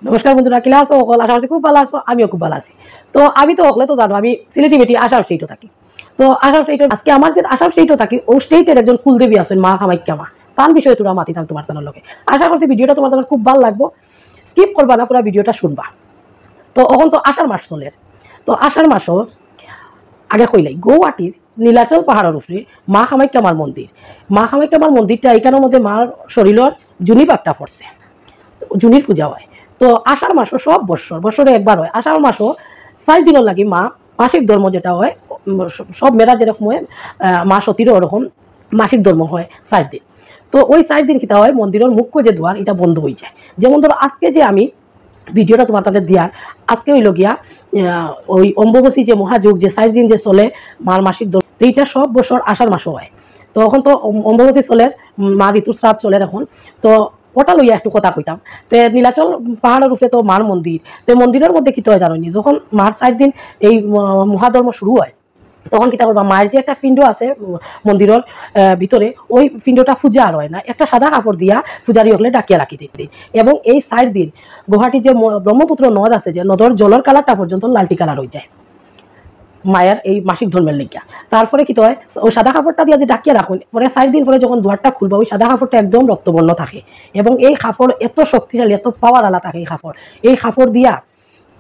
নমস্কার বন্ধুরা, কিলা আছো? সকল আশা করছি খুব ভালো আছো। আমিও খুব ভালো আছি। তো আমি তো হকলে তো জানো আমি সিলেটি বেটি আসাম স্টেটও থাকি। তো আসাম স্টেটের আজকে আমার যে আসাম স্টেটও থাকি ও স্টেটের একজন কুলদেবী আছেন মা কামাখ্যা মা, তার বিষয়ে তোরা মাতিতাম তোমার তার লগে। আশা করছি ভিডিওটা তোমার খুব ভালো লাগবো, স্কিপ করবা না, পুরো ভিডিওটা শুনবা। তো এখন তো আষাঢ় মাস চলে, তো আষাঢ় মাসও আগে কইলাই গৌহাটির নীলাচল পাহাড়ের উপরে মা কামাখ্যা মার মন্দির। মা কামাখ্যা মার মন্দিরটা এখানের মধ্যে মার শরীরের জুনি পাকটা পড়ছে, জুনির পূজা হয়। তো আষাঢ় মাসও সব বছরে একবার হয়। আষাঢ় মাসও 4 দিনের লাগি মা মাসিক ধর্ম যেটা হয়, সব মেয়েরা যেরকম হয় মা সতীরও ওরকম মাসিক ধর্ম হয় 4 দিন। তো ওই 4 দিন কিতা হয়, মন্দিরের মুখ্য যে দুয়ার এটা বন্ধ হয়ে যায়। যেমন ধরো আজকে যে আমি ভিডিওটা তোমার তাদের দিয়ার আজকে হইল গিয়া ওই অম্বুবাচী যে মহাযুগ যে 4 দিন যে চলে মার মাসিক ধর্ম, এইটা সব বছর আষাঢ় মাসও হয়। তো এখন তো অম্বুবাচী চলে, মা ঋতুস্রাব চলে এখন। তো ওটা লইয়া একটু কথা কইতাম। তো নীলাচল পাহাড়ের উপরে তো মার মন্দির, তো মন্দিরের মধ্যে কি হয় জানোনি, যখন মার 4 দিন এই মহাধর্ম শুরু হয় তখন কিতা করবা, মায়ের যে একটা পিণ্ড আছে মন্দিরের ভিতরে, ওই পিণ্ডটা পূজা আর হয় না, একটা সাদা কাপড় দিয়া পূজারি হলে ডাকিয়া রাখি দিতে। এবং এই 4 দিন গুয়াহাটির যে ব্রহ্মপুত্র নদ আছে, যে নদর জলের কালারটা পর্যন্ত লালটি কালার হয়ে যায় মায়ের এই মাসিক ধর্মের লিখিয়া। তারপরে কি হয়, ওই সাদা কাপড়টা দিয়ে যে ডাকিয়ে রাখুন, পরে 4 দিন পরে যখন দুয়ারটা খুলবা ওই সাদা কাপড়টা একদম রক্তবর্ণ থাকে। এবং এই কাপড় এত শক্তিশালী, এত পাওয়ার আলা থাকে এই কাপড় দিয়া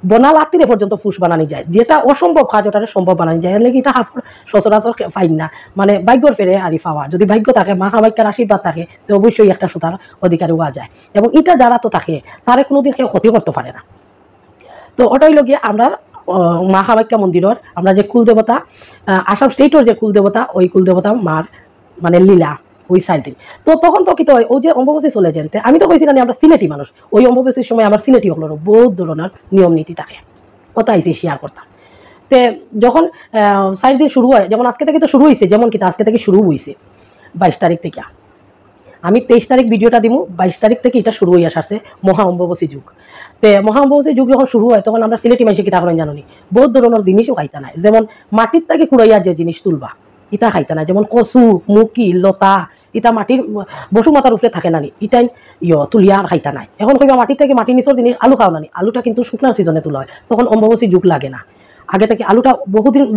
বনা লাতিরে পর্যন্ত ফুস বানানি যায়, যেটা অসম্ভব কাজ ওটা সম্ভব বানানি যায়। এর লেগে এটা কাপড় সচরাচর ফাইন না, মানে ভাগ্যর ফেরে আরি পাওয়া। যদি ভাগ্য থাকে, মা কামাখ্যার আশীর্বাদ থাকে, তো অবশ্যই একটা সুতার অধিকারী হওয়া যায়। এবং এটা যারা তো থাকে তারে কোনোদিন কেউ ক্ষতি করতে পারে না। তো ওটাই লগিয়ে আমরা মা কামাখ্যা মন্দিরের আমরা যে কুলদেবতা, আসাম স্টেটের যে কুলদেবতা, ওই কুলদেবতা মার মানে লীলা ওই 4 দিন। তো তখন তো কি তো ওই যে অম্বুবাচী চলে যেতে, আমি তো কইছিলাম আমরা সিলেটি মানুষ, ওই অম্বুবাচীর সময় আমার সিলেটি হলোর বহুত ধরনের নিয়ম নীতি থাকে, ওটা আইসি শেয়ার করতাম। তে যখন 4 দিন শুরু হয়, যেমন আজকে থেকে তো শুরু হয়েছে, যেমন কি আজকে থেকে শুরু হয়েছে 22 তারিখ থেকে। আমি 23 তারিখ ভিডিওটা দিব, 22 তারিখ থেকে এটা শুরু হয়ে আসছে মহা অম্বুবাচী যুগ। তো মহা অম্বুবাচী যুগ যখন শুরু হয় তখন আমরা সিলেটি মানুষে কিতা করেন জানি, বহুত ধরনের জিনিসও খাইতা নাই। যেমন মাটির থেকে কুড়াইয়া যে জিনিস তুলবা ইটা খাইতা নাই, যেমন কচু, মুকি, লতা, ইটা মাটির বসু মাথার উপরে থাকে নানি, ইটাই তুলিয়া আর খাইতা নাই। এখন কইবা মাটির থেকে মাটির নিচের জিনিস আলু খাও নানি, আলুটা কিন্তু শুকনা সিজনে তোলা হয়, তখন অম্বুবাচী যুগ লাগে না। আগে থেকে আলুটা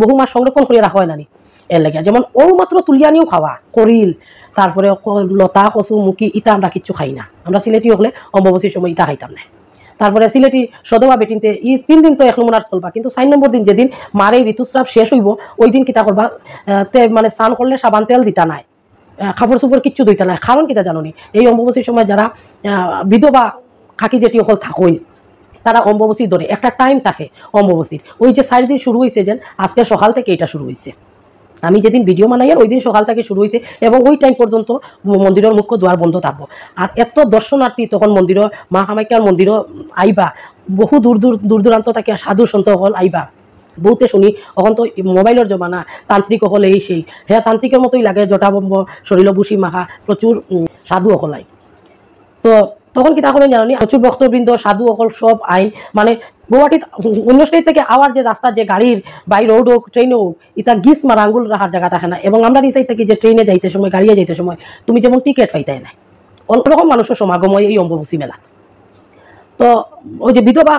বহু মাস সংরক্ষণ করে রাখা হয় নানি, এর লাগে। যেমন ও মাত্র তুলিয়া নিয়েও খাওয়া করিল, তারপরে লতা, কচু, মুখি ইটা আমরা কিচ্ছু খাই না। আমরা সিলেটি হলে অম্বুবাচীর সময় ইটা খাইতাম না। তারপরে সিলেটি সদবা বেটিনতে 3 দিন তো 1 নমুনার চলবা, কিন্তু 4 নম্বর দিন যেদিন মার এই ঋতুস্রাব শেষ হইব ওই দিন কিতা করবা, মানে স্নান করলে সাবান তেল দিতা নাই, কাপড় চোপড় কিচ্ছু দিতা নাই। কারণ কিতা জানি, এই অম্বুবাচীর সময় যারা বিধবা খাকি যেটি হল থাকুন, তারা অম্বুবাচী ধরে একটা টাইম থাকে অম্বুবাচীর। ওই যে 4 দিন শুরু হয়েছে, যেন আজকে সকাল থেকে এটা শুরু হয়েছে, আমি যেদিন ভিডিও বানাই ওই দিন সকাল থেকে শুরু হয়েছে। এবং ওই টাইম পর্যন্ত মন্দিরের মুখ্য দ্বার বন্ধ থাকবো। আর এত দর্শনার্থী তখন মন্দিরের, মা কামাখ্যার মন্দিরও আইবা, বহু দূর দূরান্ত থেকে সাধু সন্ত হল আইবা। বহুতে শুনি এখন তো মোবাইলের জমানা, তান্ত্রিক হলে এই সেই, হ্যাঁ তান্ত্রিকের মতোই লাগে, জটাবম্ব শরীর বুসি মাখা প্রচুর সাধু হলাই। তো তখন কি তাহলে জানি প্রচুর ভক্তবৃন্দ, সাধু অকল সব আইন, মানে গুয়াহাটিত অন্য স্টেট থেকে আওয়ার যে রাস্তা, যে গাড়ির বাই রোড হোক ট্রেন হোক, ইটা গিস মারা আঙ্গুল রাখার জায়গা থাকে না। এবং আমরা এই সাইড থেকে যে ট্রেনে যাইতে সময়, গাড়িয়ে যাইতে সময় তুমি যেমন টিকিট পাইতাই নাই, অন্যরকম মানুষের সমাগম হয় এই অম্বুবাচী মেলা। তো ওই যে বিধবা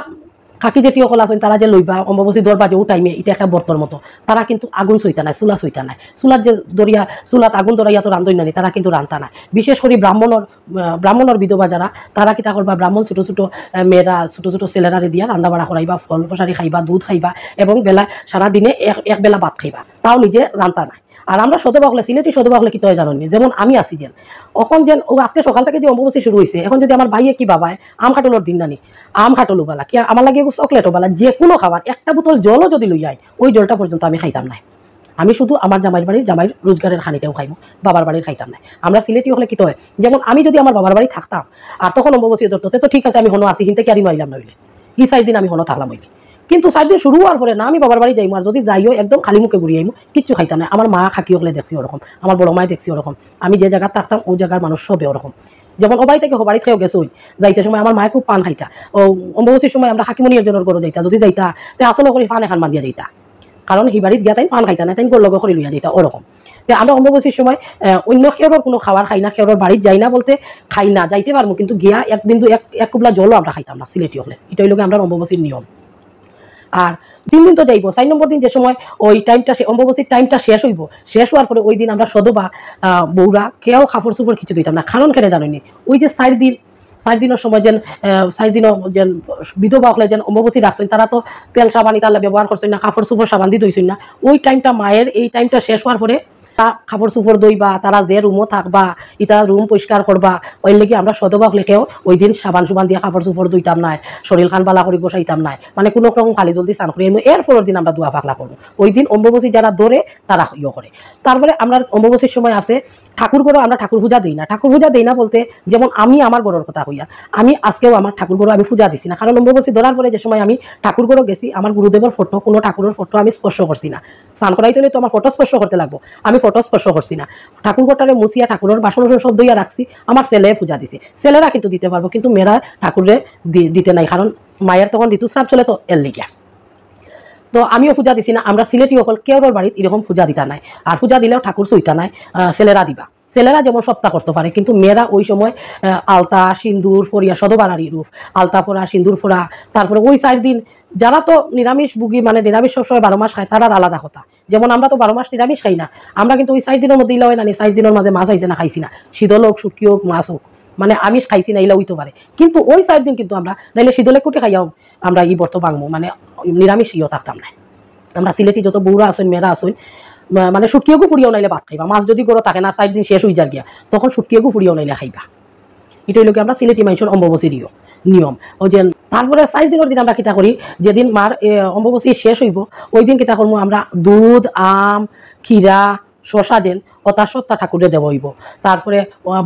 খাকি যেটি অকল আছেন তারা যে লইবা অম্বুবাচী দরবা যে ও টাইমে, এটা একটা বর্তর মতো, তারা কিন্তু আগুন সইতা নাই, চুলা সইতা নাই। চুলার যে দরিয়া, চুলাত আগুন ধরাইয়া তো রান্ধই নানি, তারা কিন্তু রান্তা নাই। বিশেষ করে ব্রাহ্মণর বিধবা যারা, তারা কিতা করবা, ব্রাহ্মণ ছোট ছোট মেয়েরা, ছোট ছোট ছেলেরারে দিয়া রান্না বাড়া করাইবা, ফল প্রসারি খাইবা, দুধ খাইবা, এবং বেলা সারাদিনে এক বেলা ভাত খাইবা, তাও নিজে রান্তা নাই। আর আমরা সদবা হলে, সিলেটি সদবা হলে কি হয় জানি, যেমন আমি আসি যেন এখন যেন ও আজকে সকাল থেকে যে অম্বুবাচী শুরু হয়েছে, এখন যদি আমার ভাইয়ে কি বাবায় আম কাটলোর দিন নানি, আম কাটলো বেলা কি আমার লাগে চকলেটও বেলা, যে কোনো খাবার, একটা বোতল জলও যদি লই যায় ওই জলটা পর্যন্ত আমি খাইতাম নাই। আমি শুধু আমার জামাইয়ের রোজগারের খানিটাও খাইমো, বাবার বাড়ির খাইতাম না। আমরা সিলেটি হলে কি হয়, যেমন আমি যদি আমার বাবার বাড়ি থাকতাম আর তখন অম্বুবাচী ধরতো, তো ঠিক আছে আমি হনো আসি, কিন্তু কি আর আইলাম না হইলে এই 4 দিন আমি হনো থাকলাম হইলে। কিন্তু 4 দিন শুরু হওয়ার পরে না আমি বাবার বাড়ি যাইমো, আর যদি যাইও একদম খালি মুখে ঘুরিয়ে আইমো, কিচ্ছু খাইতাম না। আমার মা খাকি হলে দেখছি ওরকম, আমার বড় মায় দেখছি ওরকম, আমি যে জায়গা থাকতাম ওই জায়গার মানুষ সবে ওরকম। যেমন ওবাই থেকে হবাড়ি খেয়েও গেছে, ওই যাইতে সময় আমার মায় খুব পান খাইতা। ও অম্বুবাচীর সময় আমরা হাকিমনি একজনের ঘরে যাইতা, যদি যাইতা তে আসলে করে পান এখান বান্ধিয়া যাইতা। কারণ সেই বাড়িত গিয়া তাই পান খাইতা না, তাই গোর লগে করে লইয়া দিতা ওরকম। আমরা অম্বুবাচীর সময় অন্য খেয়ের কোনো খাবার খাই না, খেয়ের বাড়ির যাই না বলতে খাই না, যাইতে পারবো কিন্তু গিয়া এক বিন্দু এক কুবলা জলও আমরা খাইতাম না সিলেটি হলে। এটাই লোক আমরা অম্বুবাচীর নিয়ম। আর 3 দিন তো যাইব, 4 নম্বর দিন যে সময় ওই টাইমটা অম্বুবাচীর টাইমটা শেষ হইব, শেষ হওয়ার পরে ওই দিন আমরা সদবা বউরা কেউ কাপড় চোপড় কিছু দিতাম না। কারণ কেটে জানি ওই যে 4 দিনের সময় যেন 4 দিনও যেন বিধবা হলে যেন অম্বুবাচী রাখছেন, তারা তো তেল সাবান ইতালা ব্যবহার করছেন না, কাপড় চোপড় সাবান দিয়ে ধুইছেন না। ওই টাইমটা মায়ের এই টাইমটা শেষ হওয়ার পরে কাপড় চোপড় দইবা, তারা যে রুমও থাকবা ইটা রুম পরিষ্কার করবা। ওই লেগে আমরা সদবা হলেও ওই দিন সাবান সুবান দিয়ে কাপড় চোপড় দইতাম নাই, শরীর খান বালা করে বসাইতাম নাই, মানে কোনো রকম খালি জলদি স্নান করি। এর পরের দিন আমরা দোয়া পাকলা করবো। ওই দিন অম্বুবাচী যারা ধরে তারা ইয়ে করে। তারপরে আমরা অম্বুবাচীর সময় আছে ঠাকুর ঘরও আমরা ঠাকুর পূজা দিই না। ঠাকুর পূজা দিই না বলতে যেমন আমি আমার ঘরের কথা হইয়া, আমি আজকেও আমার ঠাকুর ঘরও আমি পূজা দিছি না। কারণ অম্বুবাচী ধরার পরে যে সময় আমি ঠাকুর ঘরও গেছি, আমার গুরুদেবের ফটো, কোনো ঠাকুরের ফটো আমি স্পর্শ করছি না। স্নান করাইতে হলে তো আমার ফটো স্পর্শ করতে লাগবো, আমি ফটো স্পর্শ করছি না। ঠাকুর ঘরটারে মুছিয়া ঠাকুরের বাসন সব দইয়া রাখছি, আমার ছেলে পূজা দিছি। ছেলেরা কিন্তু দিতে পারবো, কিন্তু মেয়েরা ঠাকুরে দিতে নাই, কারণ মায়ের তখন ঋতুস্রাব চলে তো এর লিগা। তো আমিও পূজা দিছি না। আমরা সিলেটি অকল কেউর বাড়িতে এরকম পূজা দিতা নাই, আর পূজা দিলেও ঠাকুর চইতা নাই, ছেলেরা দিবা। ছেলেরা যেমন সপ্তাহ করতে পারে, কিন্তু মেয়েরা ওই সময় আলতা সিন্দুর ফরিয়া সদবারারি রূপ আলতা ফোড়া সিন্দুর ফোড়া। তারপরে ওই 4 দিন যারা তো নিরামিষ ভুগি, মানে নিরামিষ সবসময় 12 মাস খায়, তারা আলাদা কথা। যেমন আমরা তো 12 মাস নিরামিষ খাই না, আমরা কিন্তু ওই 4 দিনের মধ্যে ইলা হয় না, 4 দিনের মাঝে মাছ আইছে না খাইছি না, শীতল হোক শুটকি হোক মাছ হোক, মানে আমিষ খাইছি না, ইলা হইতে পারে। কিন্তু ওই 4 দিন কিন্তু আমরা নাইলে শীতলে কুটে খাইয়াও আমরা ই বর্ত বাংমু, মানে নিরামিষ ইয়ে থাকতাম না। আমরা সিলেটি যত বউরা আসেন মেয়েরা আসেন, মানে শুটকিও ফুড়িয়াও নাইলে ভাত খাইবা। মাছ যদি গরো থাকে না 4 দিন শেষ হয়ে যা গিয়া, তখন শুটকিও ফুড়িয়াও নাইলে খাইবা। এটাই লোকে আমরা সিলেটি মানুষের অম্বুবাচীর নিয়ম। ওই যে তারপরে 4 দিনের দিন আমরা কিতা করি, যেদিন মার অম্বুবাচী শেষ হইব ওই দিন কিতা করবো, আমরা দুধ আম ক্ষীরা শশা যেন অতা সত্তা ঠাকুরে দেব হইব। তারপরে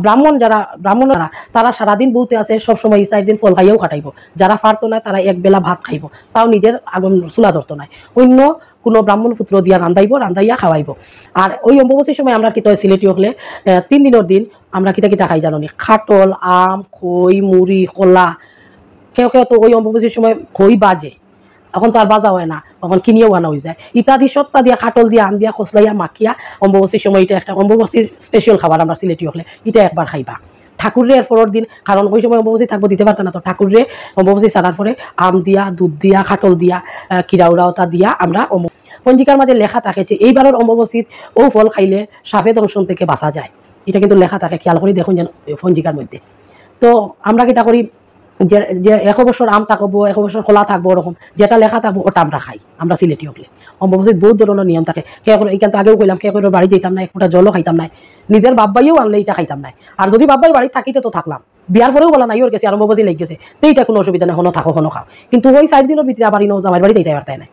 ব্রাহ্মণরা তারা সারাদিন বলতে আছে, সবসময় 4 দিন ফল খাইয়াও কাটাইব। যারা পারতো না তারা এক বেলা ভাত খাইব, তাও নিজের আগুন চুলা ধরতো নাই, অন্য কোনো ব্রাহ্মণ পুত্র দিয়া রান্ধাইয়া খাওয়াইব। আর ওই অম্বুবাচীর সময় আমরা কিতা সিলেটি হলে 3 দিনের দিন আমরা কিতা খাই জানি, খাটল আম খই মুড়ি কলা। কেউ তো ওই অম্বুবাচীর সময় খই বাজে, এখন তো আর বাজা হয় না, তখন কিনিয়েও আনা হয়ে যায়। ইত্যাদি সত্তা দিয়া খাটল দিয়া আম দিয়া খসলাইয়া মাখিয়া অম্বুবাচীর সময় এটা একটা অম্বুবাচীর স্পেশাল খাবার আমরা সিলেটি হলে এটা একবার খাইবা। ঠাকুরের এর পরের দিন, কারণ ওই সময় অম্বুবাচী থাকবো দিতে পারতো না, তো ঠাকুরের অম্বুবাচী ছাড়ার পরে আম দিয়া দুধ দিয়া খাটল দিয়া কিরাউরাওতা দিয়া আমরা পঞ্জিকার মাঝে লেখা থাকে যে এইবারের অম্বুবাচীর ও ফল খাইলে সাপে দংশন থেকে বাঁচা যায়। এটা কিন্তু লেখা থাকে, খেয়াল করে দেখুন যেন পঞ্জিকার মধ্যে। তো আমরা কিতা করি, যে 1 বছর আম থাকবো 1 বছর খোলা থাকবো, ওরকম যেটা লেখা থাকবো ওটা আমরা খাই। আমরা সিলেটি হলে অম্বুবাচীর বহুত ধরনের নিয়ম থাকে। এইখান তো আগেও কইলাম, কেউ বাড়ি যেতাম না, এক ফোঁটা জলও খাইতাম নাই, নিজের বাব্বাইও আনলে এটা খাইতাম নাই। আর যদি বাব্বাই বাড়ি থাকিতে তো থাকলাম, বিয়ার পরেও বলা নাই ওর গেছে আর অম্বুবাচী লেগে গেছে, তো এইটা কোনো অসুবিধা নেই, হনো থাকো হনো খাও। কিন্তু ওই 4 দিনের ভিতরে আবার ইনো জামাই বাড়ি যেতে পারতাই না।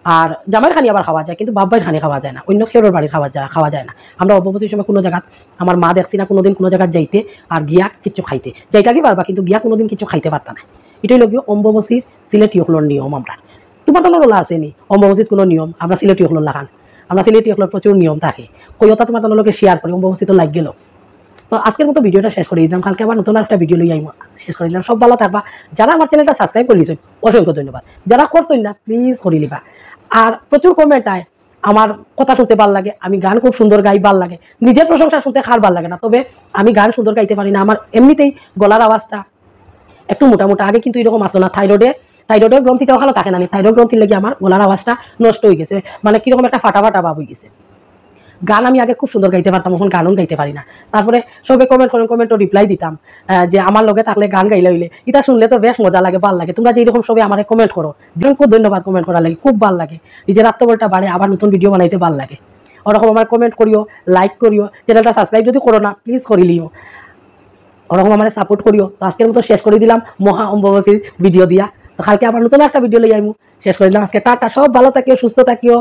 আর জামাইয়ের খানি আবার খাওয়া যায়, কিন্তু বাব্বাইয়ের খানি খাওয়া যায় না, অন্য খেয়ের বাড়ির খাওয়া যায় না। আমরা অম্বুবাচীর সময় কোনো জায়গা, আমার মা দেখছি না কোনোদিন কোনো জায়গায় যাইতে আর গিয়া কিছু খাইতে, যাইটা কি পারবা কিন্তু গিয়া কোনোদিন কিছু খাইতে পারতা না। এটাই লোক অম্বুবাচীর সিলেটি হলোর নিয়ম। আমরা তোমার ওলা আসেনি অম্বুবাচীর কোনো নিয়ম, আমরা সিলেটি হলোর লাগান, আমরা সিলেটি হলোর প্রচুর নিয়ম থাকে। কইতা তোমার লোকে শেয়ার করি, অম্বুবাচী তো লাগ গেল। তো আজকের মতো ভিডিওটা শেষ করে দিলাম, কালকে আবার নতুন একটা ভিডিও লইয়া শেষ করে দিলাম। সব ভালো থাকবা। যারা আমার চ্যানেলটা সাবস্ক্রাইব করে দিয়েছেন অসংখ্য ধন্যবাদ, যারা করছেন না প্লিজ করে নিবা। আর প্রচুর কমেন্ট আয়, আমার কথা শুনতে ভালো লাগে, আমি গান খুব সুন্দর গাই, ভালো লাগে, নিজের প্রশংসা শুনতে খার ভালো লাগে না, তবে আমি গান সুন্দর গাইতে পারি না। আমার এমনিতেই গলার আওয়াজটা একটু মোটামোটা, আগে কিন্তু এরকম আসলো না। থাইরয়েডের গ্রন্থিটাও ভালো থাকে না, থাইরয়েড গ্রন্থির লেগে আমার গলার আওয়াজটা নষ্ট হয়ে গেছে, মানে কিরকম একটা ফাটা ভাব হয়ে গেছে। গান আমি আগে খুব সুন্দর গাইতে পারতাম, এখন গানও গাইতে পারি না। তারপরে সবে কমেন্টও রিপ্লাই দিতাম যে আমার লগে থাকলে গান গাইলে হইলে, এটা শুনলে তো বেশ মজা লাগে, ভাল লাগে। তোমরা যে এরকম সবাই আমার কমেন্ট করো, খুব ধন্যবাদ। কমেন্ট করার লাগে খুব ভাল লাগে, নিজের আত্মবলটা বাড়ে, আবার নতুন ভিডিও বানাইতে ভাল লাগে। ওরকম আমার কমেন্ট করিও, লাইক করিও, চ্যানেলটা সাবস্ক্রাইব যদি করো না প্লিজ করে লিও, ওরকম আমার সাপোর্ট করিও। তো আজকের মতো শেষ করে দিলাম মহা অম্বুবাচীর ভিডিও দিয়া। তো কালকে আবার নতুন একটা ভিডিও লই আইমু, শেষ করে দিলাম আজকে। টাটা, সব ভালো থাকিও, সুস্থ থাকিও।